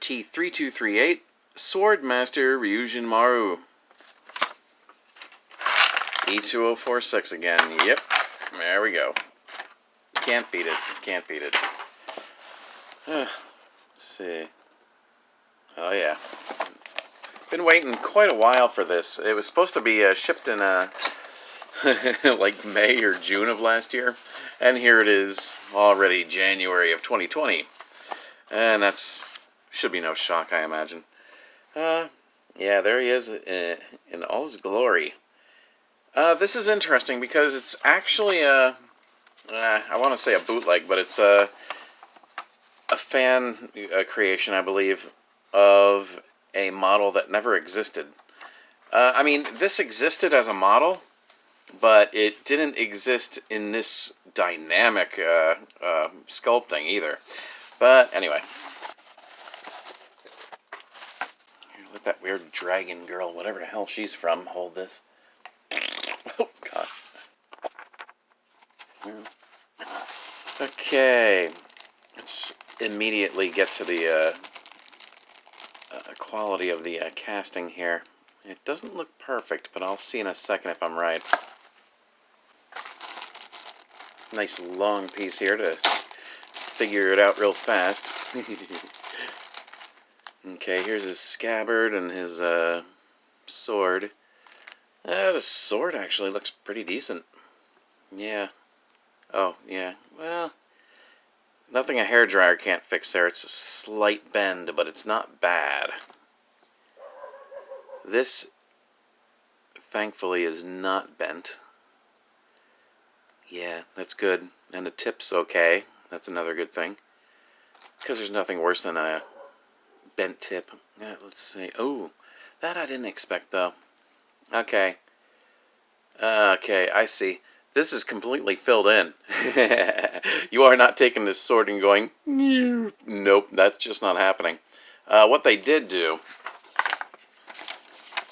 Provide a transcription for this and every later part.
T3238 Sword Master Ryujinmaru. E2046 again. Yep. There we go. Can't beat it. Can't beat it. Let's see. Oh yeah. Been waiting quite a while for this. It was supposed to be shipped in like May or June of last year. And here it is already January of 2020. And that's should be no shock, I imagine. Yeah, there he is in all his glory. This is interesting because it's actually I want to say a bootleg, but it's a fan creation, I believe, of a model that never existed. I mean, this existed as a model, but it didn't exist in this dynamic sculpting either. But anyway. Let that weird dragon girl, whatever the hell she's from, hold this. Oh, God. Okay. Let's immediately get to the quality of the casting here. It doesn't look perfect, but I'll see in a second if I'm right. Nice long piece here to figure it out real fast. Okay, here's his scabbard and his sword. The sword actually looks pretty decent. Yeah. Oh, yeah. Well, nothing a hairdryer can't fix there. It's a slight bend, but it's not bad. This, thankfully, is not bent. Yeah, that's good. And the tip's okay. That's another good thing. Because there's nothing worse than a bent tip. Yeah, let's see. Oh, that I didn't expect, though. Okay. Okay, I see. This is completely filled in. You are not taking this sword and going, nope, that's just not happening. What they did do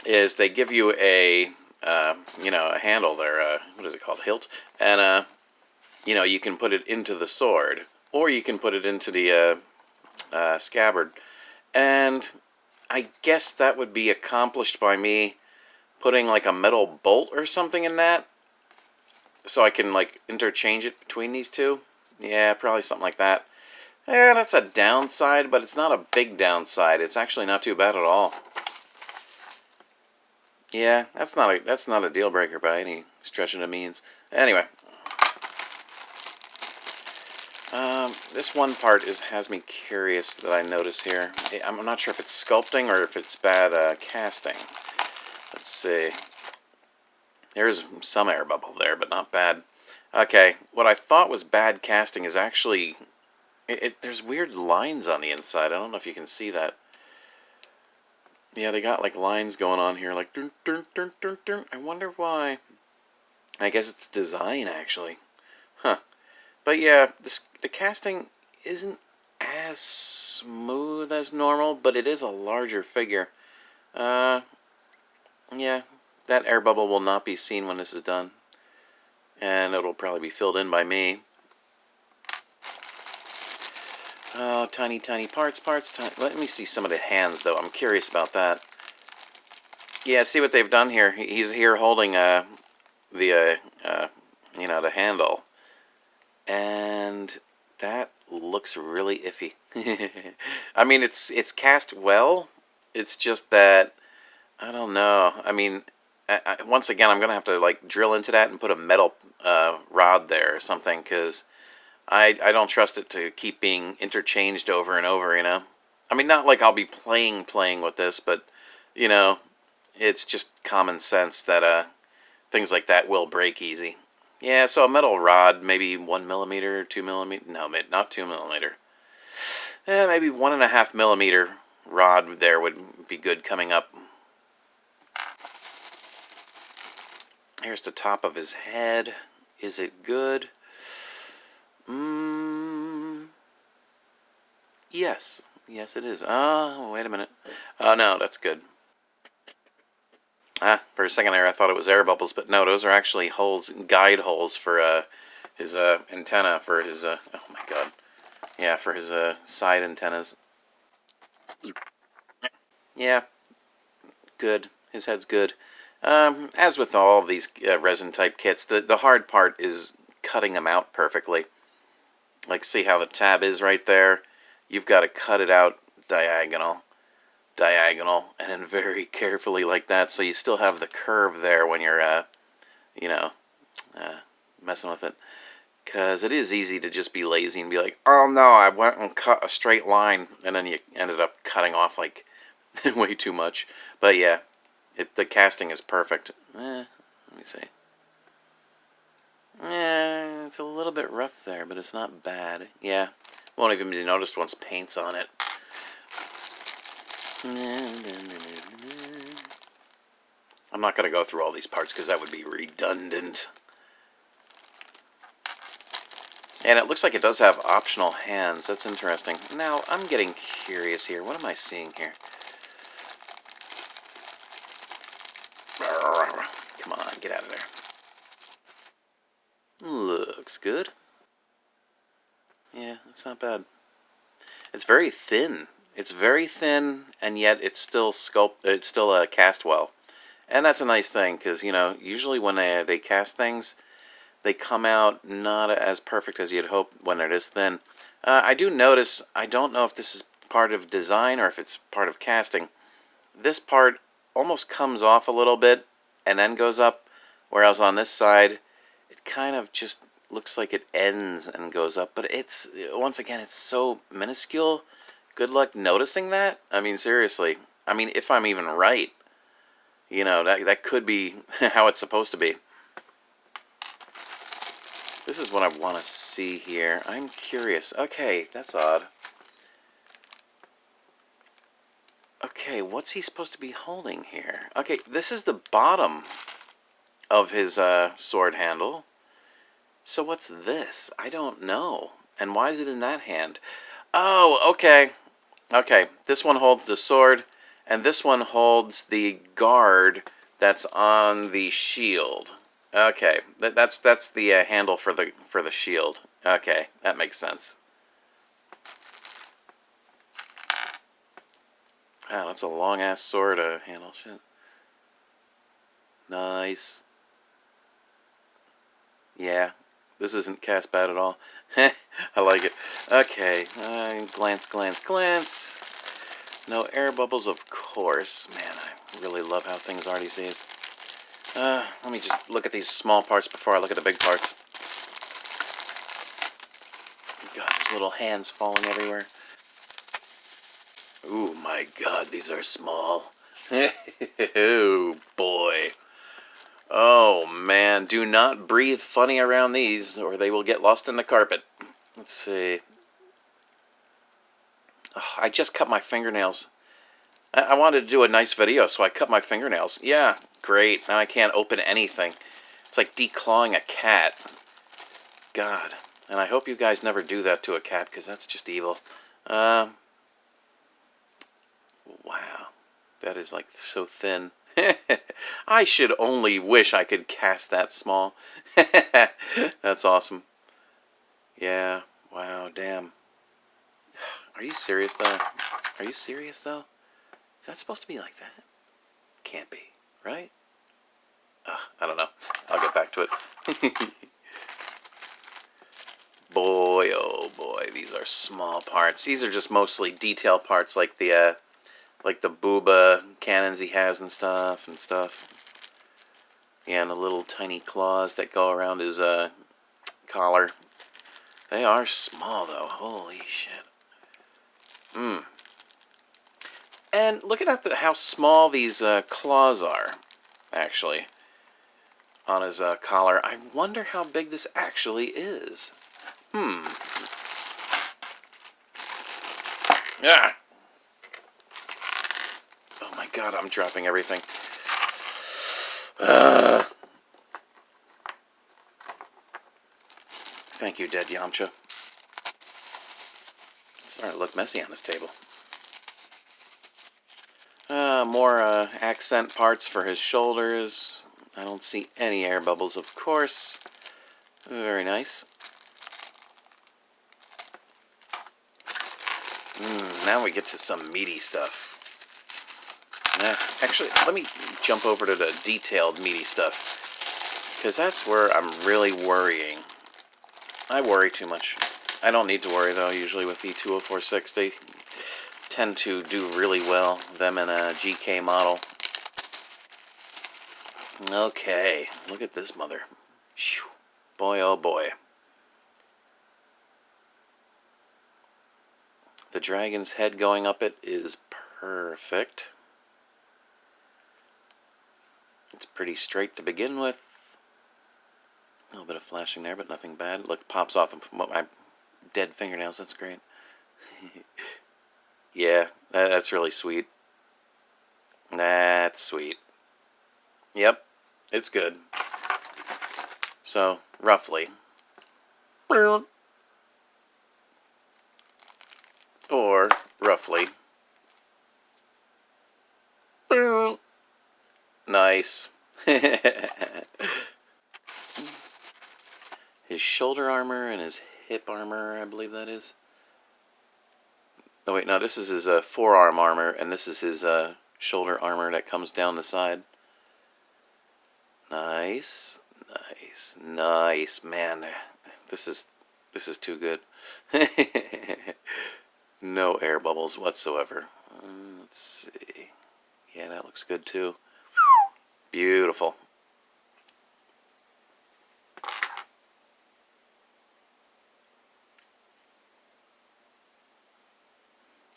is they give you a, a handle there, what is it called, hilt? And, you can put it into the sword, or you can put it into the scabbard. And I guess that would be accomplished by me putting like a metal bolt or something in that, so I can like interchange it between these two. Yeah, probably something like that. Yeah, that's a downside, but it's not a big downside. It's actually not too bad at all. Yeah, that's not a deal breaker by any stretch of the means. Anyway, this one part has me curious that I notice here. I'm not sure if it's sculpting or if it's bad casting. Let's see. There's some air bubble there, but not bad. Okay, what I thought was bad casting is actually... there's weird lines on the inside. I don't know if you can see that. Yeah, they got like lines going on here, like... Dun, dun, dun, dun, dun. I wonder why. I guess it's design, actually. Huh. But yeah, the casting isn't as smooth as normal, but it is a larger figure. Yeah, that air bubble will not be seen when this is done. And it'll probably be filled in by me. Oh, tiny, tiny parts, tiny. Let me see some of the hands, though. I'm curious about that. Yeah, see what they've done here. He's here holding the handle. And that looks really iffy. I mean, it's cast well. It's just that, I don't know. I mean, once again, I'm going to have to like drill into that and put a metal rod there or something, because I don't trust it to keep being interchanged over and over, I mean, not like I'll be playing with this, but, it's just common sense that things like that will break easy. Yeah, so a metal rod, maybe 1 millimeter, 2 millimeter. No, not 2 millimeter. Maybe 1.5 millimeter rod there would be good coming up. Here's the top of his head. Is it good? Yes. Yes, it is. Oh, wait a minute. Oh, no, that's good. For a second there I thought it was air bubbles, but no, those are actually holes, guide holes for his antenna, for his, oh my god. Yeah, for his side antennas. Yeah, good. His head's good. As with all of these resin-type kits, the hard part is cutting them out perfectly. Like, see how the tab is right there? You've got to cut it out diagonal, and then very carefully like that, so you still have the curve there when you're, you know, messing with it. Because it is easy to just be lazy and be like, oh no, I went and cut a straight line, and then you ended up cutting off, like, way too much. But yeah, the casting is perfect. Let me see. It's a little bit rough there, but it's not bad. Yeah, won't even be noticed once paint's on it. I'm not going to go through all these parts because that would be redundant. And it looks like it does have optional hands. That's interesting. Now, I'm getting curious here. What am I seeing here? Come on, get out of there. Looks good. Yeah, it's not bad. It's very thin. It's very thin, and yet it's still cast well. And that's a nice thing, because, you know, usually when they cast things, they come out not as perfect as you'd hope when it is thin. I do notice, I don't know if this is part of design or if it's part of casting, this part almost comes off a little bit and then goes up, whereas on this side, it kind of just looks like it ends and goes up. But it's, once again, it's so minuscule. Good luck noticing that. I mean, seriously. I mean, if I'm even right, you know, that could be how it's supposed to be. This is what I want to see here. I'm curious. Okay, that's odd. Okay, what's he supposed to be holding here? Okay, this is the bottom of his sword handle. So what's this? I don't know. And why is it in that hand? Oh, okay. Okay, this one holds the sword, and this one holds the guard that's on the shield. Okay, that's the handle for the shield. Okay, that makes sense. Wow, that's a long ass sword handle. Shit. Nice. Yeah, this isn't cast bad at all. I like it. Okay, glance, glance, glance. No air bubbles, of course. Man, I really love how things are these days. Let me just look at these small parts before I look at the big parts. God, there's little hands falling everywhere. Ooh, my God, these are small. Oh, boy. Oh, man, do not breathe funny around these, or they will get lost in the carpet. Let's see. Oh, I just cut my fingernails. I wanted to do a nice video, so I cut my fingernails. Yeah, great. Now I can't open anything. It's like declawing a cat. God. And I hope you guys never do that to a cat, because that's just evil. Wow. That is, like, so thin. I should only wish I could cast that small. That's awesome. Yeah. Wow, damn. Are you serious, though? Are you serious, though? Is that supposed to be like that? Can't be, right? I don't know. I'll get back to it. Boy, oh boy, these are small parts. These are just mostly detail parts, like the booba cannons he has and stuff. Yeah, and the little tiny claws that go around his collar. They are small, though. Holy shit. And look at how small these claws are, actually, on his collar. I wonder how big this actually is. Yeah. Oh my God, I'm dropping everything. Thank you, dead Yamcha. It's starting to look messy on this table. More accent parts for his shoulders. I don't see any air bubbles, of course. Very nice. now we get to some meaty stuff. Actually, let me jump over to the detailed meaty stuff, because that's where I'm really worrying. I worry too much. I don't need to worry, though, usually with the 2046. They tend to do really well, them in a GK model. Okay, look at this mother. Whew. Boy, oh boy. The dragon's head going up it is perfect. It's pretty straight to begin with. A little bit of flashing there, but nothing bad. Look, pops off of my dead fingernails. That's great. Yeah, that's really sweet. That's sweet. Yep, it's good. So, roughly. Or, roughly. Nice. His shoulder armor and his hip armor, I believe that is. Oh wait, no, this is his forearm armor, and this is his shoulder armor that comes down the side. Nice, nice, nice, man. This is too good. No air bubbles whatsoever. Let's see. Yeah, that looks good too. Beautiful.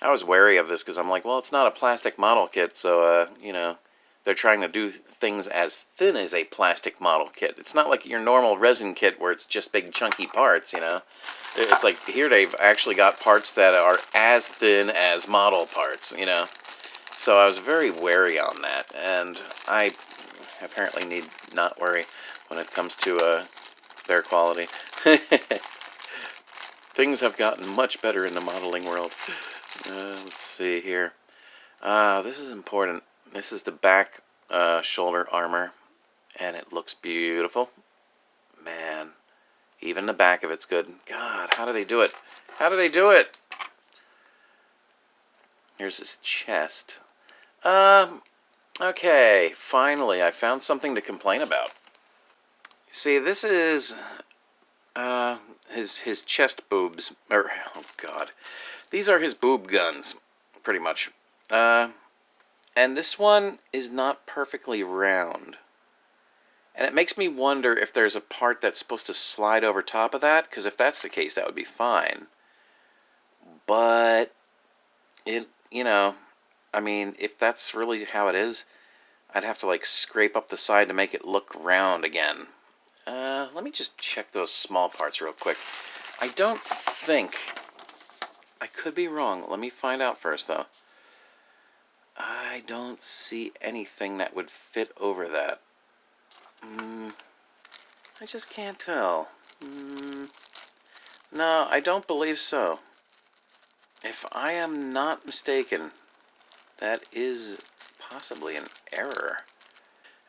I was wary of this because I'm like, well, it's not a plastic model kit, so, you know, they're trying to do things as thin as a plastic model kit. It's not like your normal resin kit where it's just big chunky parts, you know. It's like here they've actually got parts that are as thin as model parts, you know. So I was very wary on that, and I apparently need not worry when it comes to their quality. Things have gotten much better in the modeling world. Let's see here. This is important. This is the back shoulder armor, and it looks beautiful. Man, even the back of it's good. God, how do they do it? How do they do it? Here's his chest. Okay, finally, I found something to complain about. See, this is his chest boobs. Oh God, these are his boob guns, pretty much. And this one is not perfectly round. And it makes me wonder if there's a part that's supposed to slide over top of that, because if that's the case, that would be fine. But it, you know, I mean, if that's really how it is, I'd have to like scrape up the side to make it look round again. Let me just check those small parts real quick. I don't think, I could be wrong. Let me find out first though. I don't see anything that would fit over that. I just can't tell. No, I don't believe so. If I am not mistaken, that is possibly an error.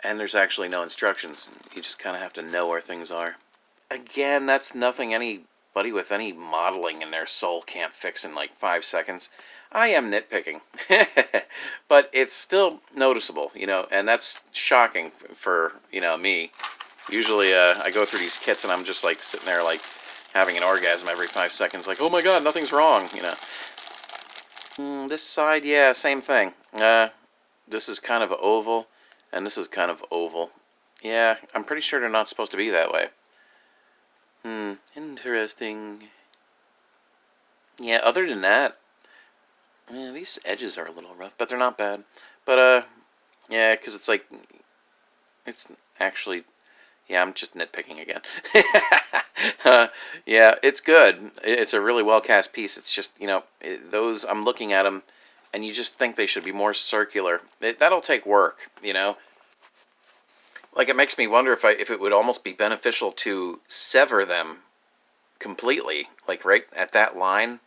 And there's actually no instructions. You just kind of have to know where things are. Again, that's nothing anybody with any modeling in their soul can't fix in like 5 seconds. I am nitpicking. But it's still noticeable, you know, and that's shocking for, you know, me. Usually I go through these kits and I'm just like sitting there like having an orgasm every 5 seconds, like, oh my god, nothing's wrong, you know. This side, yeah, same thing. This is kind of oval, and this is kind of oval. Yeah, I'm pretty sure they're not supposed to be that way. Interesting. Yeah, other than that, yeah, these edges are a little rough, but they're not bad. But, yeah, because it's like, it's actually, yeah, I'm just nitpicking again. Yeah, it's good. It's a really well-cast piece. It's just, you know, those, I'm looking at them, and you just think they should be more circular. That'll take work, you know? Like, it makes me wonder if it would almost be beneficial to sever them completely, like right at that line,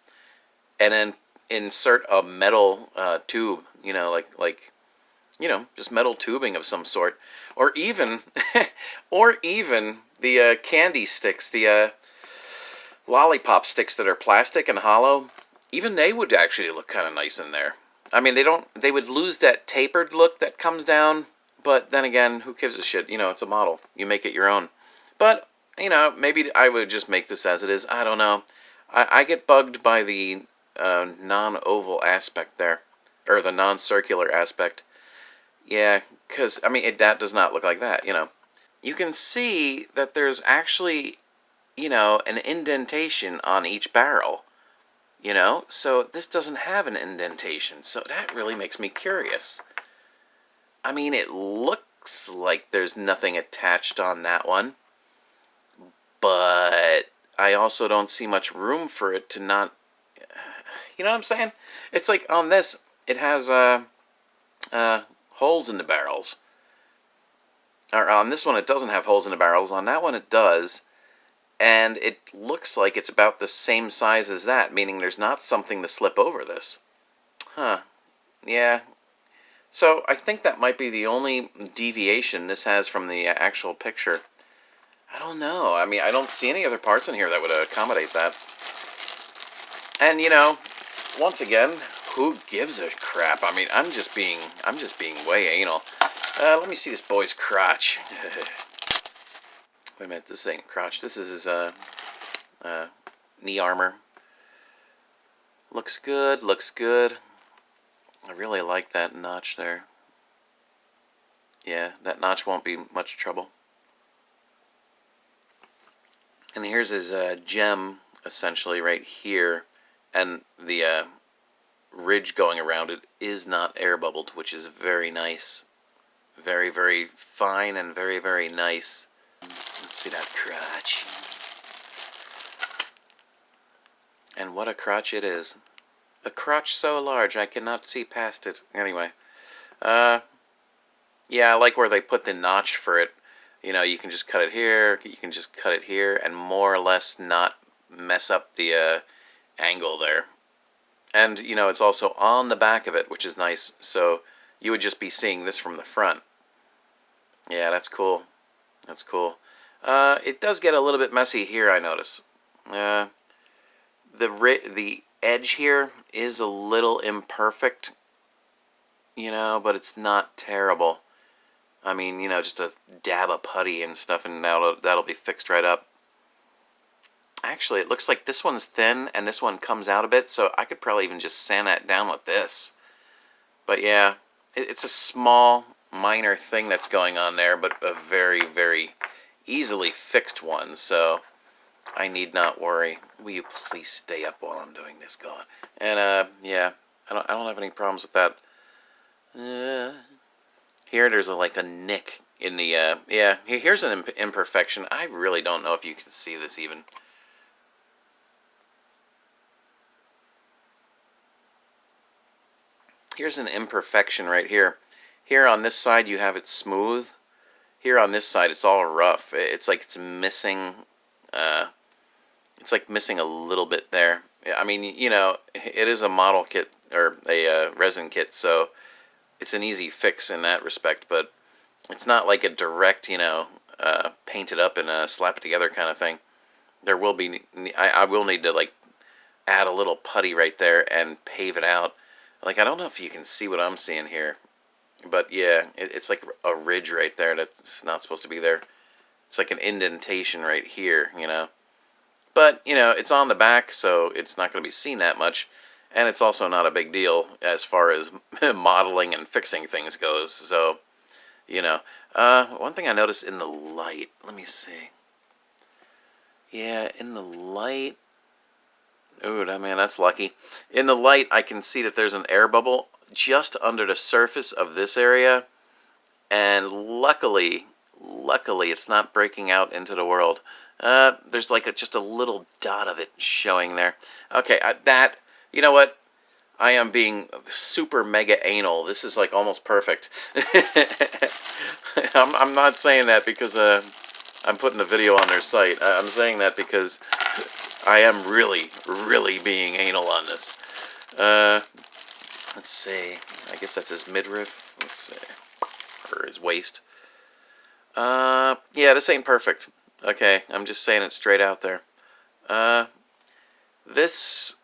and then insert a metal tube, you know, like you know, just metal tubing of some sort, or even the candy sticks, the lollipop sticks that are plastic and hollow. even they would actually look kind of nice in there. I mean, they would lose that tapered look that comes down, but then again, who gives a shit? You know, it's a model. You make it your own. But, you know, maybe I would just make this as it is. I don't know. I get bugged by the non-oval aspect there, or the non-circular aspect. Yeah, because, I mean, that does not look like that, you know. You can see that there's actually, you know, an indentation on each barrel, you know. So this doesn't have an indentation, so that really makes me curious. I mean, it looks like there's nothing attached on that one, but I also don't see much room for it to not, you know what I'm saying? It's like on this, it has holes in the barrels. Or on this one, it doesn't have holes in the barrels. On that one, it does. And it looks like it's about the same size as that, meaning there's not something to slip over this. Huh. Yeah. So I think that might be the only deviation this has from the actual picture. I don't know. I mean, I don't see any other parts in here that would accommodate that. And, you know, once again, who gives a crap? I mean, I'm just being way anal. Let me see this boy's crotch. Wait a minute, this ain't crotch. This is his knee armor. Looks good, looks good. I really like that notch there. Yeah, that notch won't be much trouble. And here's his gem, essentially, right here. And the ridge going around it is not air bubbled, which is very nice. Very, very fine and very, very nice. Let's see that crotch. And what a crotch it is. A crotch so large I cannot see past it. Anyway. Yeah, I like where they put the notch for it. You know, you can just cut it here, you can just cut it here, and more or less not mess up the angle there. And, you know, it's also on the back of it, which is nice. So you would just be seeing this from the front. Yeah, that's cool. That's cool. It does get a little bit messy here, I notice. The edge here is a little imperfect, you know, but it's not terrible. I mean, you know, just a dab of putty and stuff, and that'll be fixed right up. Actually, it looks like this one's thin, and this one comes out a bit, so I could probably even just sand that down with this. But yeah, it's a small, minor thing that's going on there, but a very, very easily fixed one, so I need not worry. Will you please stay up while I'm doing this, God? And, yeah, I don't have any problems with that. Here, there's like a nick in the, yeah, here's an imperfection. I really don't know if you can see this even. Here's an imperfection right here. Here on this side, you have it smooth. Here on this side, it's all rough. It's like it's missing, it's like missing a little bit there. I mean, you know, it is a model kit, or a resin kit, so it's an easy fix in that respect, but it's not like a direct, you know, paint it up and slap it together kind of thing. There will be, I will need to, like, add a little putty right there and pave it out. Like, I don't know if you can see what I'm seeing here, but yeah, it's like a ridge right there that's not supposed to be there. It's like an indentation right here, you know. But, you know, it's on the back, so it's not going to be seen that much. And it's also not a big deal as far as modeling and fixing things goes. So, you know. One thing I noticed in the light. Let me see. Yeah, in the light. Ooh, man, that's lucky. In the light, I can see that there's an air bubble just under the surface of this area. And luckily, it's not breaking out into the world. There's like just a little dot of it showing there. Okay, you know what? I am being super mega anal. This is like almost perfect. I'm not saying that because I'm putting the video on their site. I'm saying that because I am really, really being anal on this. Let's see. I guess that's his midriff. Let's see. Or his waist. Yeah, this ain't perfect. Okay, I'm just saying it straight out there. This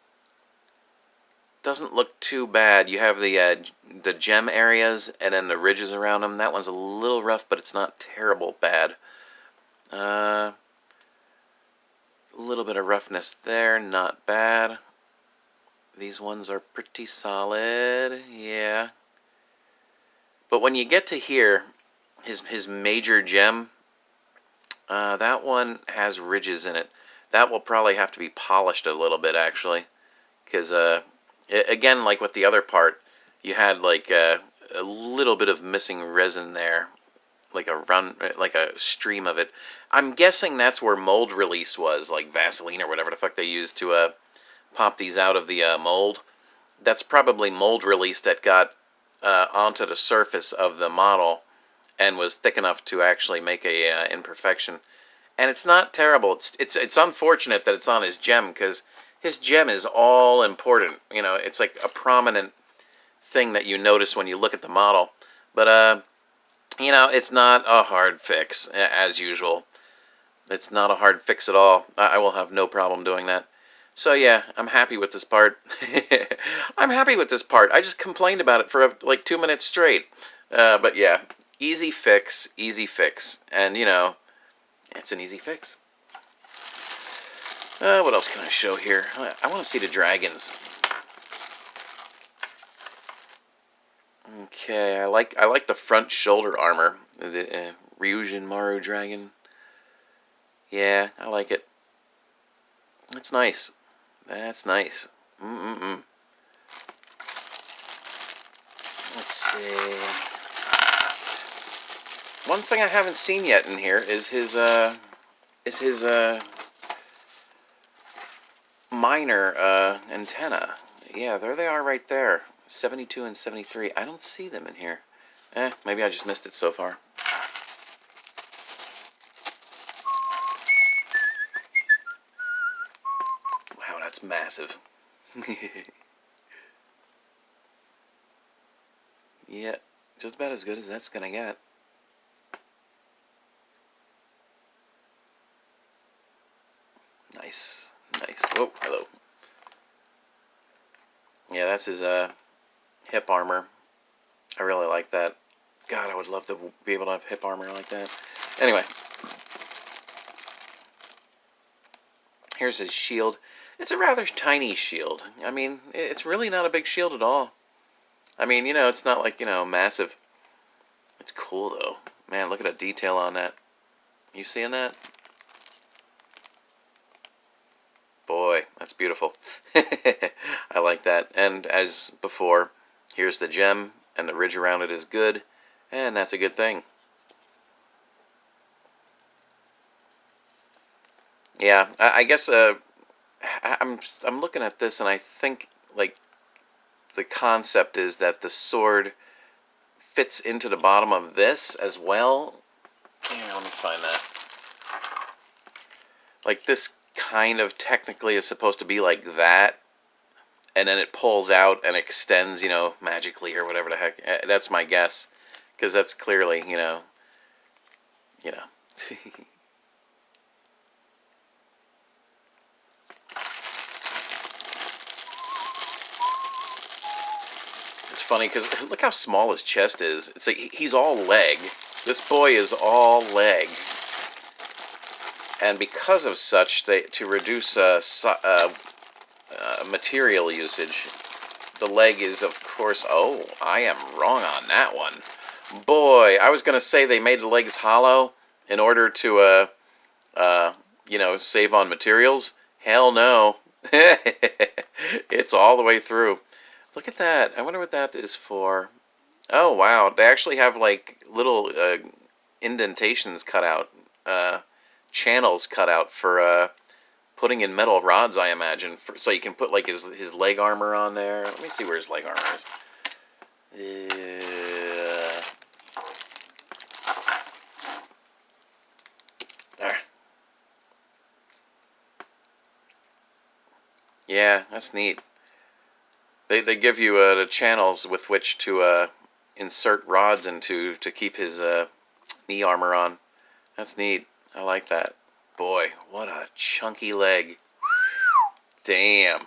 doesn't look too bad. You have the gem areas and then the ridges around them. That one's a little rough, but it's not terrible bad. A little bit of roughness there, not bad. These ones are pretty solid, yeah. But when you get to here, his major gem, that one has ridges in it. That will probably have to be polished a little bit, actually. Because, again, like with the other part, you had like a little bit of missing resin there. Like a stream of it. I'm guessing that's where mold release was, like Vaseline or whatever the fuck they used to pop these out of the mold. That's probably mold release that got onto the surface of the model and was thick enough to actually make a imperfection. And it's not terrible. It's unfortunate that it's on his gem, because his gem is all important. You know, it's like a prominent thing that you notice when you look at the model. But you know, it's not a hard fix, as usual. It's not a hard fix at all. I will have no problem doing that. So yeah, I'm happy with this part. I'm happy with this part. I just complained about it for like 2 minutes straight. But yeah, easy fix, and you know, it's an easy fix. What else can I show here? I want to see the dragons. Okay, I like the front shoulder armor, the Ryujinmaru dragon. Yeah, I like it. It's nice. That's nice. Let's see. One thing I haven't seen yet in here is his minor antenna. Yeah, there they are right there. 72 and 73. I don't see them in here. Maybe I just missed it so far. Wow, that's massive. Yeah, just about as good as that's gonna get. Nice, nice. Oh, hello. Yeah, that's his hip armor. I really like that. God, I would love to be able to have hip armor like that. Anyway, here's his shield. It's a rather tiny shield. I mean, it's really not a big shield at all. I mean, you know, it's not like, you know, massive. It's cool, though. Man, look at the detail on that. You seeing that? Boy, that's beautiful. I like that. And as before, here's the gem, and the ridge around it is good, and that's a good thing. Yeah, I guess I'm looking at this, and I think like the concept is that the sword fits into the bottom of this as well. Here, let me find that. Like this kind of technically is supposed to be like that, and then it pulls out and extends, you know, magically or whatever the heck. That's my guess, because that's clearly, you know. It's funny because look how small his chest is. It's like he's all leg. This boy is all leg. And because of such, to reduce material usage, the leg is, of course... Oh, I am wrong on that one. Boy, I was going to say they made the legs hollow in order to, you know, save on materials. Hell no. It's all the way through. Look at that. I wonder what that is for. Oh, wow. They actually have, like, little indentations cut out. Channels cut out for putting in metal rods, I imagine, so you can put like his leg armor on there. Let me see where his leg armor is. There. Yeah, that's neat. They give you the channels with which to insert rods into to keep his knee armor on. That's neat. I like that. Boy, what a chunky leg. Damn.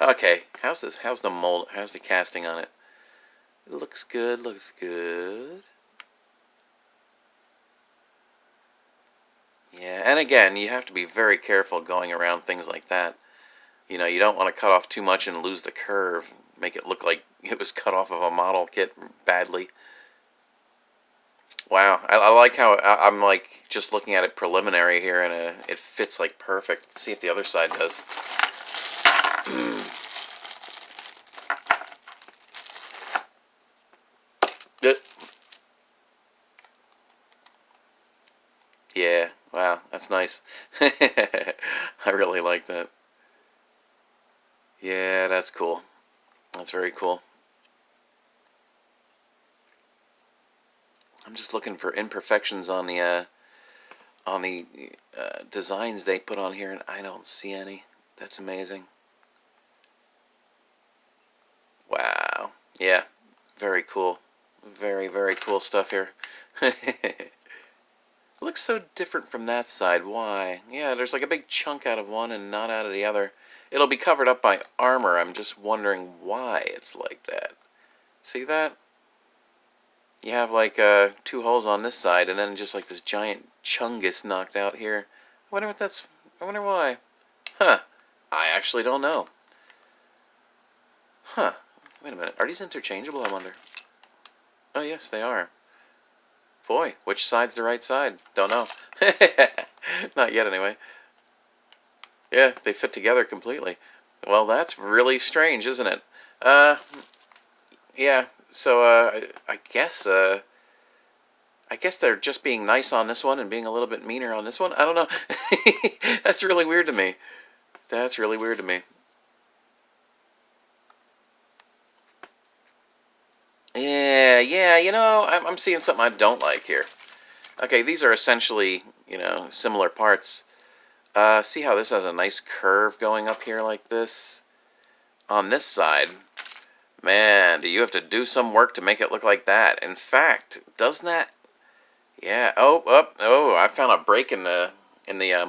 Okay, how's this? How's the mold? How's the casting on it? It looks good. Looks good. Yeah, and again, you have to be very careful going around things like that. You know, you don't want to cut off too much and lose the curve. Make it look like it was cut off of a model kit badly. Wow, I like how I'm like just looking at it preliminary here, and it fits like perfect. Let's see if the other side does. Yeah, wow, that's nice. I really like that. Yeah, that's cool. That's very cool. I'm just looking for imperfections on the designs they put on here, and I don't see any. That's amazing. Wow. Yeah, very cool. Very, very cool stuff here. Looks so different from that side. Why? Yeah, there's like a big chunk out of one and not out of the other. It'll be covered up by armor. I'm just wondering why it's like that. See that? You have like two holes on this side, and then just like this giant chungus knocked out here. I wonder what that's. I wonder why. Huh. I actually don't know. Huh. Wait a minute. Are these interchangeable, I wonder? Oh, yes, they are. Boy, which side's the right side? Don't know. Not yet, anyway. Yeah, they fit together completely. Well, that's really strange, isn't it? Yeah. So, I guess they're just being nice on this one and being a little bit meaner on this one. I don't know. That's really weird to me. That's really weird to me. Yeah, you know, I'm seeing something I don't like here. Okay, these are essentially, you know, similar parts. See how this has a nice curve going up here like this? On this side, man, do you have to do some work to make it look like that? In fact, doesn't that... Yeah, oh, I found a break in the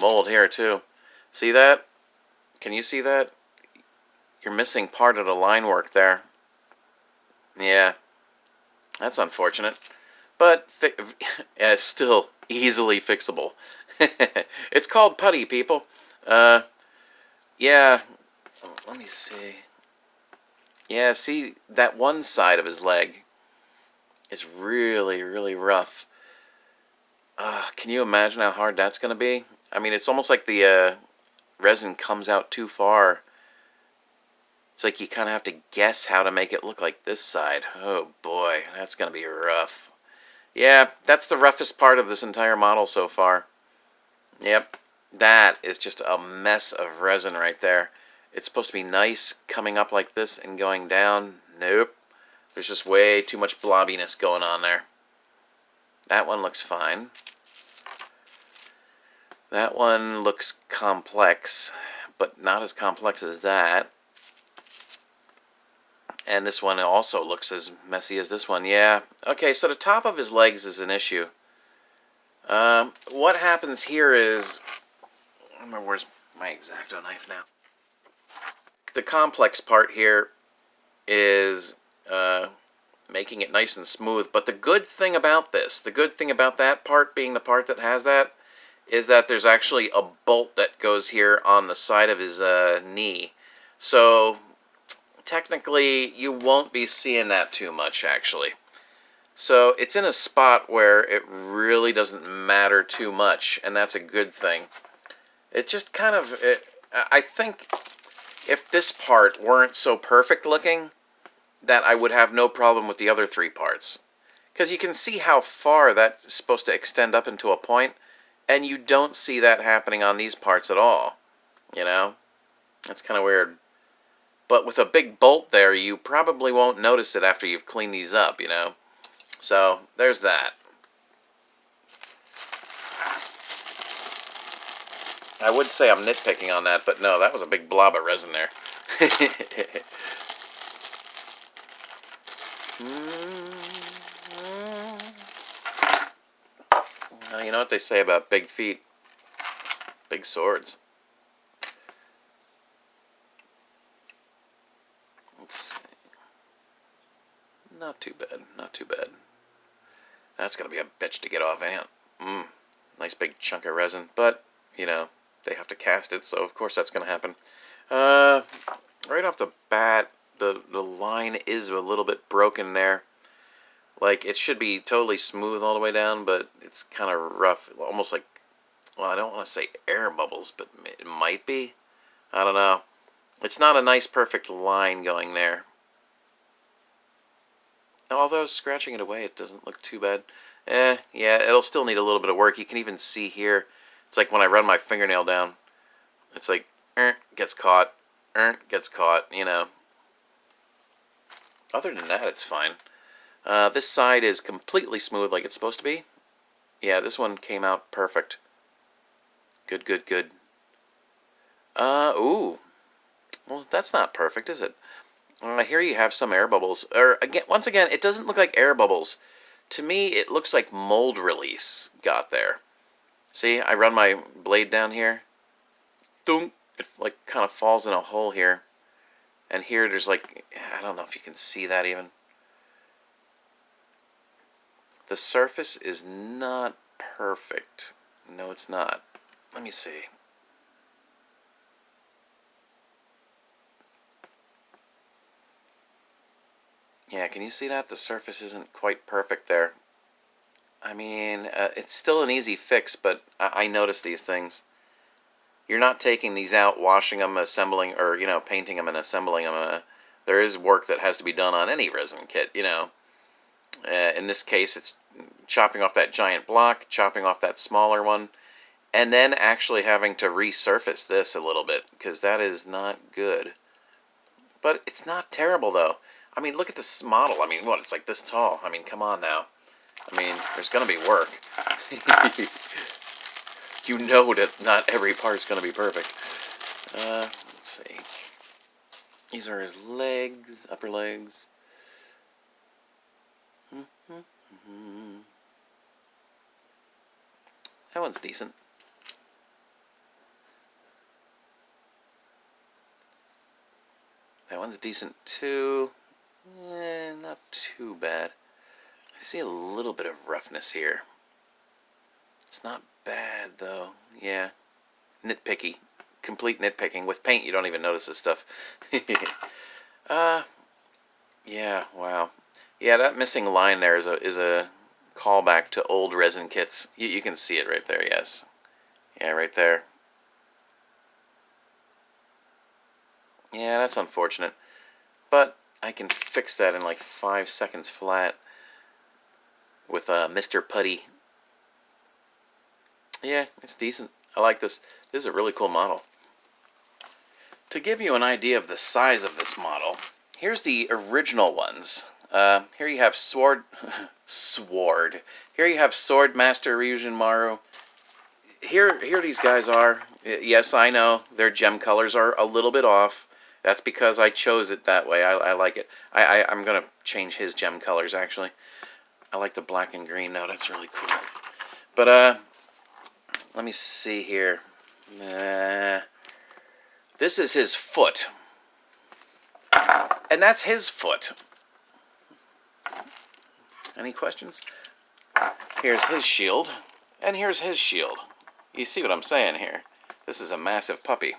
mold here, too. See that? Can you see that? You're missing part of the line work there. Yeah, that's unfortunate. But it's still easily fixable. It's called putty, people. Yeah, let me see. Yeah, see, that one side of his leg is really, really rough. Can you imagine how hard that's going to be? I mean, it's almost like the resin comes out too far. It's like you kind of have to guess how to make it look like this side. Oh boy, that's going to be rough. Yeah, that's the roughest part of this entire model so far. Yep, that is just a mess of resin right there. It's supposed to be nice coming up like this and going down. Nope. There's just way too much blobbiness going on there. That one looks fine. That one looks complex, but not as complex as that. And this one also looks as messy as this one. Yeah. Okay, so the top of his legs is an issue. What happens here is... I don't remember where's my X-Acto knife now. The complex part here is making it nice and smooth. But the good thing about this, the good thing about that part being the part that has that, is that there's actually a bolt that goes here on the side of his knee. So technically you won't be seeing that too much, actually. So it's in a spot where it really doesn't matter too much, and that's a good thing. It just kind of... I think if this part weren't so perfect looking, that I would have no problem with the other three parts. Because you can see how far that's supposed to extend up into a point, and you don't see that happening on these parts at all. You know? That's kind of weird. But with a big bolt there, you probably won't notice it after you've cleaned these up, you know? So, there's that. I would say I'm nitpicking on that, but no, that was a big blob of resin there. You know what they say about big feet? Big swords. Not too bad, not too bad. That's going to be a bitch to get off, Ant. Nice big chunk of resin. But, you know, they have to cast it, so of course that's going to happen. Right off the bat, the line is a little bit broken there. Like, it should be totally smooth all the way down, but it's kind of rough. Almost like, well, I don't want to say air bubbles, but it might be. I don't know. It's not a nice, perfect line going there. Although, scratching it away, it doesn't look too bad. Yeah, it'll still need a little bit of work. You can even see here, it's like when I run my fingernail down, it's like, gets caught, gets caught, you know. Other than that, it's fine. This side is completely smooth like it's supposed to be. Yeah, this one came out perfect. Good, good, good. Ooh. Well, that's not perfect, is it? Here you have some air bubbles. Or, again, once again, it doesn't look like air bubbles. To me, it looks like mold release got there. See, I run my blade down here. Dunk. It, like, kind of falls in a hole here. And here, there's, like, I don't know if you can see that even. The surface is not perfect. No, it's not. Let me see. Yeah, can you see that? The surface isn't quite perfect there. I mean, it's still an easy fix, but I notice these things. You're not taking these out, washing them, assembling, or, you know, painting them and assembling them. There is work that has to be done on any resin kit, you know. In this case, it's chopping off that giant block, chopping off that smaller one, and then actually having to resurface this a little bit, because that is not good. But it's not terrible, though. I mean, look at this model. I mean, what, it's like this tall. I mean, come on now. I mean, there's going to be work. You know that not every part's going to be perfect. Let's see. These are his legs, upper legs. That one's decent. That one's decent too. Not too bad. I see a little bit of roughness here. It's not bad though. Yeah. Nitpicky. Complete nitpicking. With paint you don't even notice this stuff. Yeah, wow. Yeah, that missing line there is a callback to old resin kits. You can see it right there, yes. Yeah, right there. Yeah, that's unfortunate. But I can fix that in like 5 seconds flat with Mr. Putty. Yeah, it's decent. I like this. This is a really cool model. To give you an idea of the size of this model, here's the original ones. Here you have Sword. Here you have Sword Master Ryujinmaru. Here these guys are. Yes, I know their gem colors are a little bit off. That's because I chose it that way. I like it. I'm going to change his gem colors, actually. I like the black and green. No, that's really cool. But, let me see here. This is his foot. And that's his foot. Any questions? Here's his shield. And here's his shield. You see what I'm saying here? This is a massive puppy.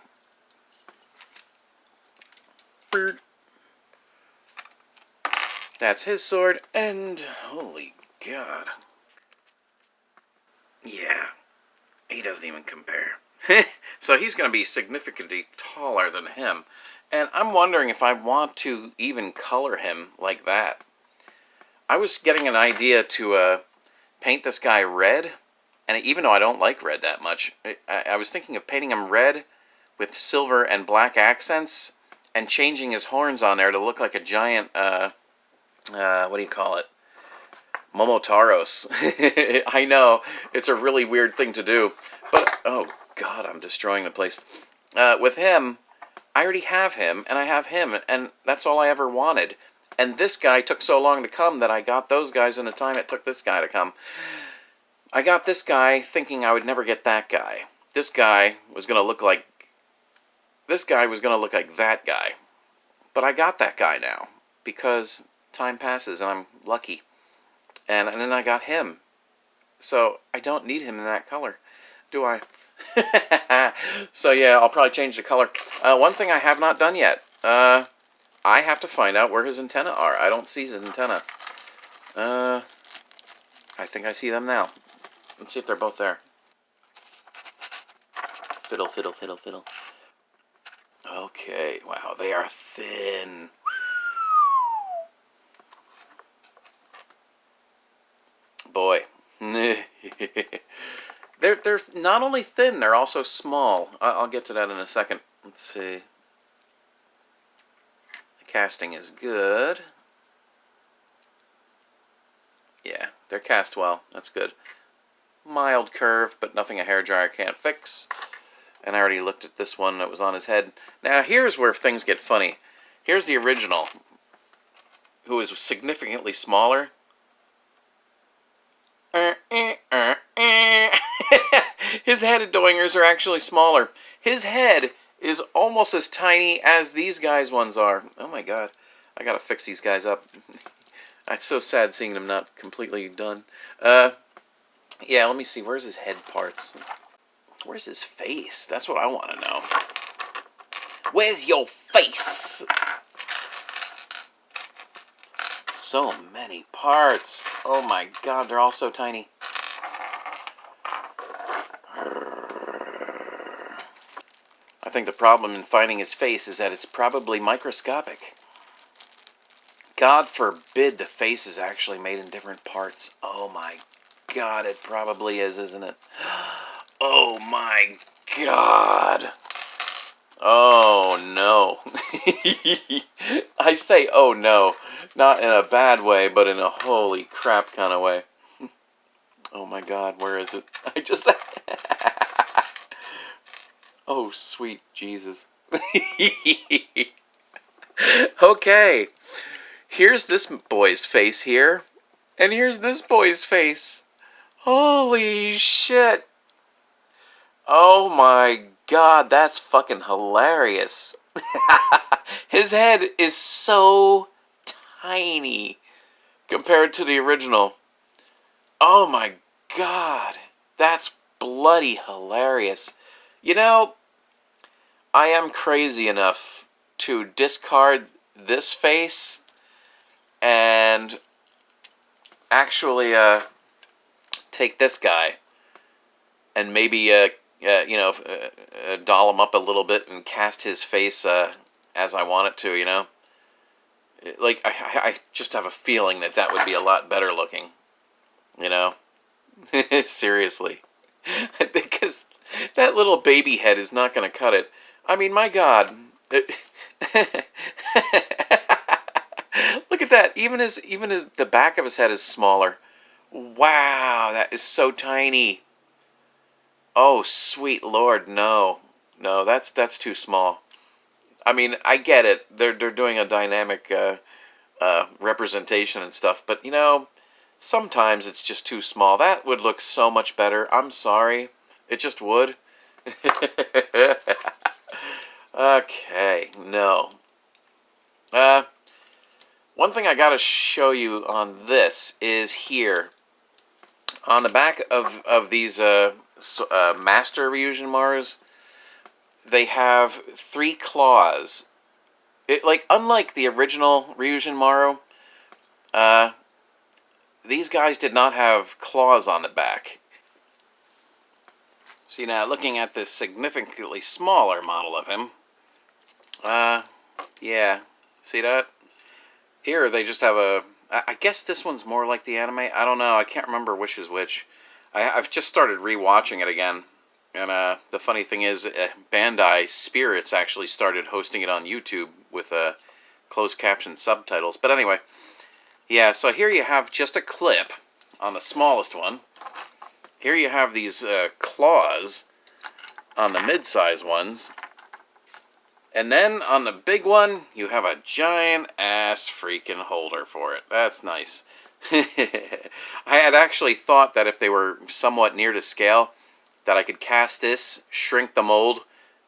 That's his sword, and holy God. Yeah, he doesn't even compare. So he's going to be significantly taller than him. And I'm wondering if I want to even color him like that. I was getting an idea to paint this guy red, and even though I don't like red that much, I was thinking of painting him red with silver and black accents, and changing his horns on there to look like a giant, what do you call it? Momotaros. I know, it's a really weird thing to do, but, oh God, I'm destroying the place. With him, I already have him, and I have him, and that's all I ever wanted. And this guy took so long to come that I got those guys in the time it took this guy to come. I got this guy thinking I would never get that guy. This guy was going to look like that guy. But I got that guy now because time passes and I'm lucky. And then I got him. So I don't need him in that color, do I? So yeah, I'll probably change the color. One thing I have not done yet. I have to find out where his antennae are. I don't see his antennae. I think I see them now. Let's see if they're both there. Fiddle, fiddle, fiddle, fiddle. Okay, wow, they are thin. Boy. They're not only thin, they're also small. I'll get to that in a second. Let's see. The casting is good. Yeah, they're cast well. That's good. Mild curve, but nothing a hairdryer can't fix. And I already looked at this one that was on his head. Now, here's where things get funny. Here's the original, who is significantly smaller. His head doingers are actually smaller. His head is almost as tiny as these guys' ones are. Oh my god. I gotta fix these guys up. It's so sad seeing them not completely done. Yeah, let me see. Where's his head parts? Where's his face? That's what I want to know. Where's your face? So many parts. Oh my god, they're all so tiny. I think the problem in finding his face is that it's probably microscopic. God forbid the face is actually made in different parts. Oh my god, it probably is, isn't it? Oh my god. Oh no. I say oh no, not in a bad way, but in a holy crap kind of way. Oh my god, where is it? I just... Oh, sweet Jesus. Okay. Here's this boy's face here. And here's this boy's face. Holy shit. Oh my god, that's fucking hilarious. His head is so tiny compared to the original. Oh my god, that's bloody hilarious. You know, I am crazy enough to discard this face and actually take this guy and maybe doll him up a little bit and cast his face as I want it to, you know. Like I just have a feeling that that would be a lot better looking, you know. Seriously, because that little baby head is not going to cut it. I mean, my god. Look at that. Even the back of his head is smaller. Wow, that is so tiny. Oh, sweet lord, no. No, that's too small. I mean, I get it. They're doing a dynamic representation and stuff, but you know, sometimes it's just too small. That would look so much better. I'm sorry. It just would. Okay, no. One thing I gotta show you on this is here. On the back of these Master Ryujinmarus, they have 3 claws. Unlike the original Ryujinmaru, these guys did not have claws on the back. See, now looking at this significantly smaller model of him, yeah, see that? Here they just have a... I guess this one's more like the anime. I don't know. I can't remember which is which. I've just started rewatching it again. And the funny thing is, Bandai Spirits actually started hosting it on YouTube with closed caption subtitles. But anyway, yeah, so here you have just a clip on the smallest one. Here you have these claws on the mid-size ones. And then on the big one, you have a giant-ass freaking holder for it. That's nice. I had actually thought that if they were somewhat near to scale, that I could cast this, shrink the mold,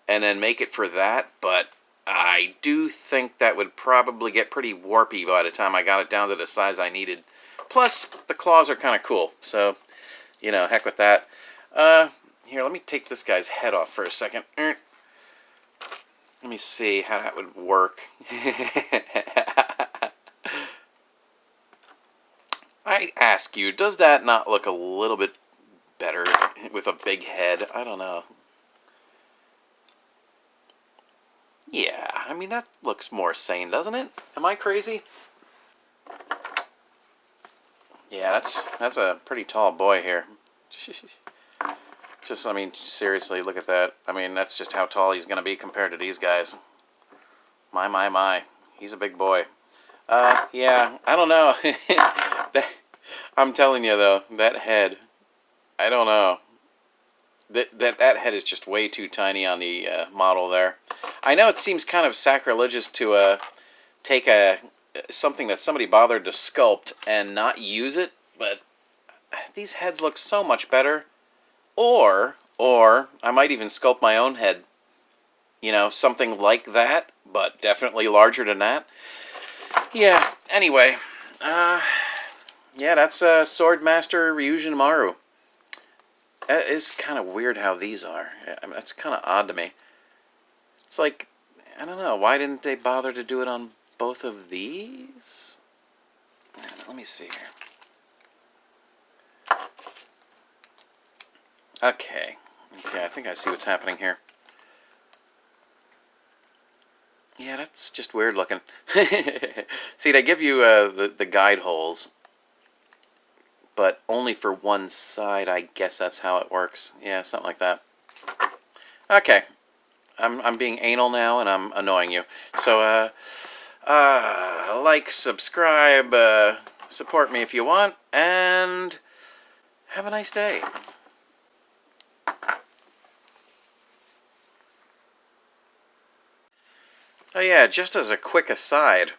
and then make it for that. But I do think that would probably get pretty warpy by the time I got it down to the size I needed. Plus, the claws are kind of cool, so, you know, heck with that. Here, let me take this guy's head off for a second. Let me see how that would work. I ask you, does that not look a little bit better with a big head? I don't know. Yeah, I mean, that looks more sane, doesn't it? Am I crazy? Yeah, that's a pretty tall boy here. Just, I mean, seriously, look at that. I mean, that's just how tall he's going to be compared to these guys. My. He's a big boy. Yeah, I don't know. I'm telling you, though, that head, I don't know. That head is just way too tiny on the model there. I know it seems kind of sacrilegious to take something that somebody bothered to sculpt and not use it, but these heads look so much better. Or I might even sculpt my own head. You know, something like that, but definitely larger than that. Yeah, anyway. Yeah, that's Sword Master Ryujinmaru. That is kind of weird how these are. I mean, that's kind of odd to me. It's like, I don't know, why didn't they bother to do it on both of these? Let me see here. Okay, I think I see what's happening here. Yeah, that's just weird looking. See, they give you the guide holes, but only for one side. I guess that's how it works. Yeah, something like that. Okay, I'm being anal now, and I'm annoying you. So, like, subscribe, support me if you want, and have a nice day. Oh yeah, just as a quick aside,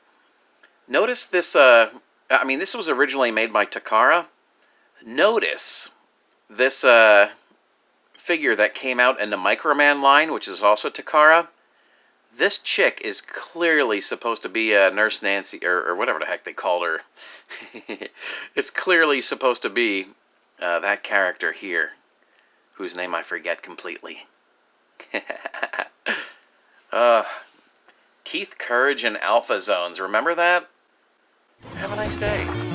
notice this, I mean, this was originally made by Takara. Notice this figure that came out in the Microman line, which is also Takara. This chick is clearly supposed to be Nurse Nancy, or whatever the heck they called her. It's clearly supposed to be that character here, whose name I forget completely. Keith Courage and Alpha Zones, remember that? Have a nice day.